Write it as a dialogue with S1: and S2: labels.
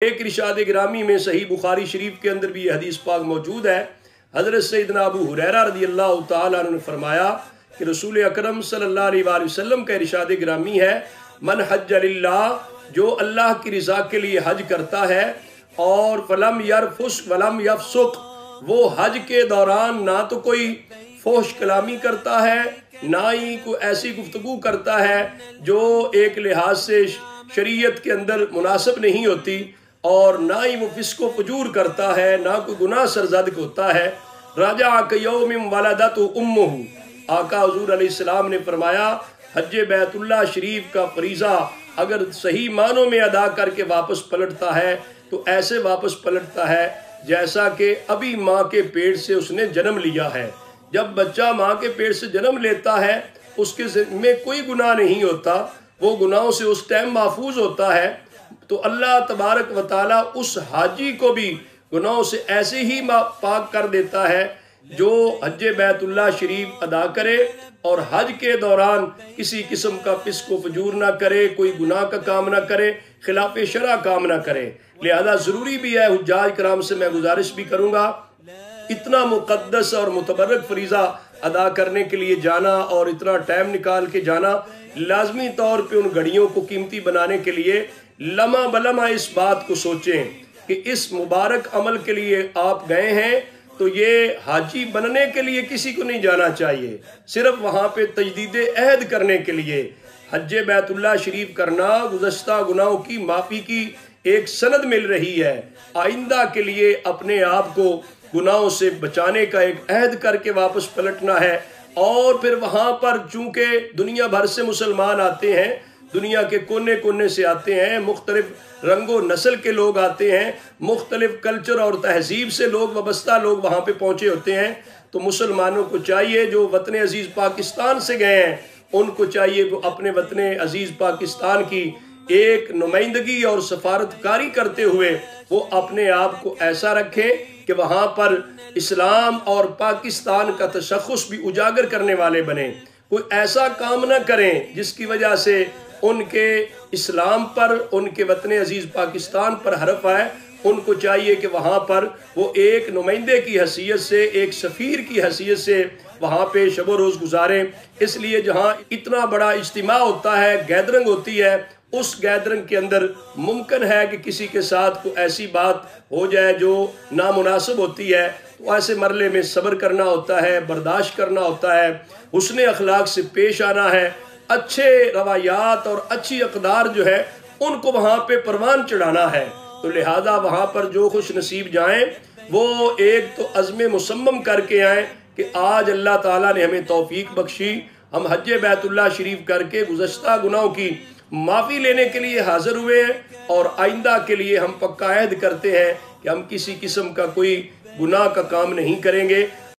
S1: ایک ارشاد گرامی میں صحیح بخاری شریف کے اندر بھی یہ حدیث پاک موجود ہے۔ حضرت سیدنا ابو ہریرہ رضی اللہ تعالیٰ عنہ نے فرمایا کہ رسول اکرم صلی اللہ علیہ وآلہ وسلم کا ارشاد گرامی ہے، من حج للہ، جو اللہ کی رضا کے لیے حج کرتا ہے اور فلم یرفس ولم یفسق، وہ حج کے دوران نہ تو کوئی فحش کلامی کرتا ہے نہ ہی کوئی ایسی گفتگو کرتا ہے جو ایک لحاظ سے شریعت کے اندر مناسب نہیں ہوتی، اور نہ ہی وہ فسق و فجور کرتا ہے، نہ کوئی گناہ سرزد ہوتا ہے، رجع کیوم ولدت امہ، آقا حضور علیہ السلام نے فرمایا حج بیت اللہ شریف کا فریضہ اگر صحیح معنوں میں ادا کر کے واپس پلٹتا ہے تو ایسے واپس پلٹتا ہے جیسا کہ ابھی ماں کے پیٹ سے اس نے جنم لیا ہے۔ جب بچہ ماں کے پیٹ سے جنم لیتا ہے اس کے میں کوئی گناہ نہیں ہوتا، وہ گناہوں سے اس ٹائم محفوظ ہوتا ہے، تو اللہ تبارک و تعالیٰ اس حاجی کو بھی گناہوں سے ایسے ہی پاک کر دیتا ہے جو حج بیت اللہ شریف ادا کرے اور حج کے دوران کسی قسم کا فسق و فجور نہ کرے، کوئی گناہ کا کام نہ کرے، خلاف شرع کام نہ کرے۔ لہذا ضروری بھی ہے، حجاج کرام سے میں گزارش بھی کروں گا، اتنا مقدس اور متبرک فریضہ ادا کرنے کے لیے جانا اور اتنا ٹائم نکال کے جانا، لازمی طور پہ ان گھڑیوں کو قیمتی بنانے کے لیے لمحہ بلمحہ اس بات کو سوچیں کہ اس مبارک عمل کے لیے آپ گئے ہیں تو یہ حاجی بننے کے لیے کسی کو نہیں جانا چاہیے، صرف وہاں پہ تجدید عہد کرنے کے لیے۔ حج بیت اللہ شریف کرنا گزشتہ گناہوں کی معافی کی ایک سند مل رہی ہے، آئندہ کے لیے اپنے آپ کو گناہوں سے بچانے کا ایک عہد کر کے واپس پلٹنا ہے۔ اور پھر وہاں پر چونکہ دنیا بھر سے مسلمان آتے ہیں، دنیا کے کونے کونے سے آتے ہیں، مختلف رنگ و نسل کے لوگ آتے ہیں، مختلف کلچر اور تہذیب سے لوگ وابستہ لوگ وہاں پہ پہنچے ہوتے ہیں، تو مسلمانوں کو چاہیے جو وطن عزیز پاکستان سے گئے ہیں ان کو چاہیے وہ اپنے وطن عزیز پاکستان کی ایک نمائندگی اور سفارتکاری کرتے ہوئے وہ اپنے آپ کو ایسا رکھیں کہ وہاں پر اسلام اور پاکستان کا تشخص بھی اجاگر کرنے والے بنیں، کوئی ایسا کام نہ کریں جس کی وجہ سے ان کے اسلام پر، ان کے وطن عزیز پاکستان پر حرف آئے۔ ان کو چاہیے کہ وہاں پر وہ ایک نمائندے کی حیثیت سے، ایک سفیر کی حیثیت سے وہاں پہ شب و روز گزاریں۔ اس لیے جہاں اتنا بڑا اجتماع ہوتا ہے، گیدرنگ ہوتی ہے، اس گیدرنگ کے اندر ممکن ہے کہ کسی کے ساتھ کوئی ایسی بات ہو جائے جو نامناسب ہوتی ہے، تو ایسے مرحلے میں صبر کرنا ہوتا ہے، برداشت کرنا ہوتا ہے، حسن اخلاق سے پیش آنا ہے، اچھے روایات اور اچھی اقدار جو ہے ان کو وہاں پہ پروان چڑھانا ہے۔ تو لہذا وہاں پر جو خوش نصیب جائیں وہ ایک تو عزم مصمم کر کے آئیں کہ آج اللہ تعالیٰ نے ہمیں توفیق بخشی، ہم حج بیت اللہ شریف کر کے گزشتہ گناہوں کی معافی لینے کے لیے حاضر ہوئے ہیں، اور آئندہ کے لیے ہم پکا عہد کرتے ہیں کہ ہم کسی قسم کا کوئی گناہ کا کام نہیں کریں گے۔